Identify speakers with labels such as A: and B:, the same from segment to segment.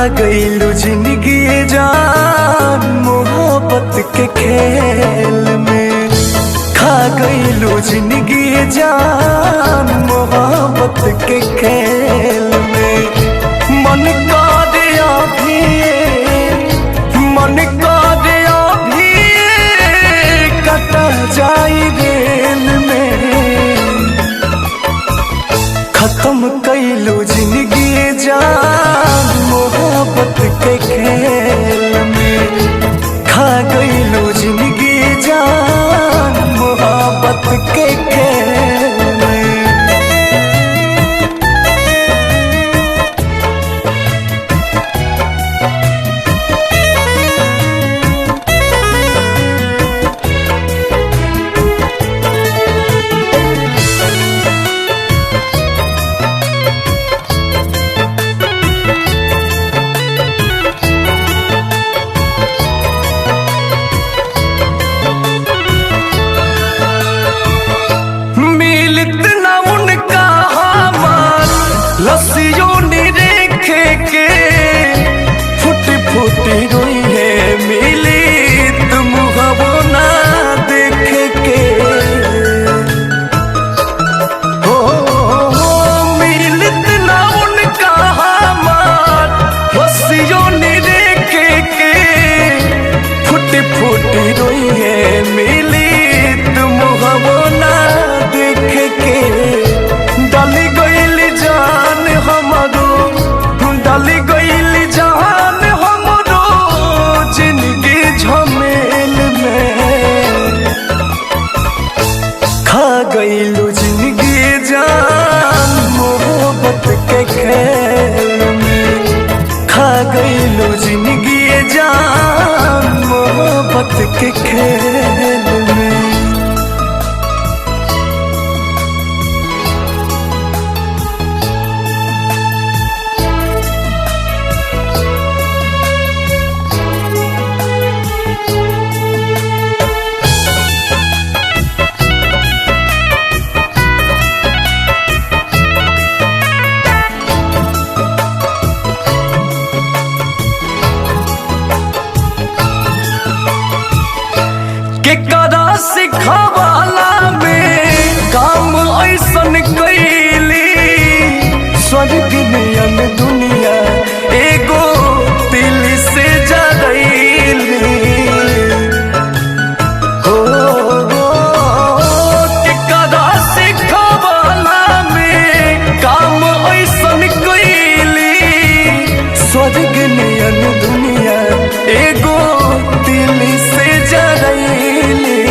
A: गईलू जिंदगी जान मोहब्बत के खेल में, खा गईलू जिंदगी जान मोहब्बत के खेल में। मन कर अभी, मन कर अभी कटा जाई रेल में। खत्म कईलू जिंदगी जान मोहब्बत के खेल में, खा गईलू जिंदगी जान मोहब्बत के खेल में। लस्सियों निरेखे के फुटी फुटी रोई है मिली तुम हवो ना देखे के। हो मिलत ना उनका हमार लस्सियों निरेखे के फुटी फुटी रोई है मिली तुम हवो ना देखे के। डाली गईली जान हमरो, डाली गईली जान हमरो जिंदगी झमेल में। खा गईलू जिंदगी जान मोहब्बत के खेल में, खा गईलू जिंदगी जान मोहब्बत के खेल में। केकरा सिखावाला में काम ऐसन कैली, स्वर्ग नियन दुनिया एगो दिल से जरैली। हो केकरा सिखावाला में काम ऐसन कैली, स्वर्ग नियन दुनिया एगो दिल से जरैली।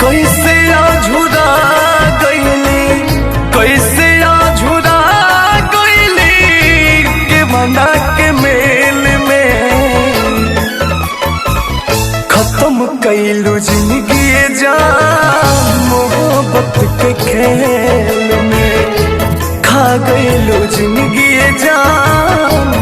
A: कैसे आझुरा गईली, कैसे आझुरा गईली के मना के मेल में। खत्म कईलू जिंदगी जान मोहब्बत के खेल में, खा गईलू जिंदगी जान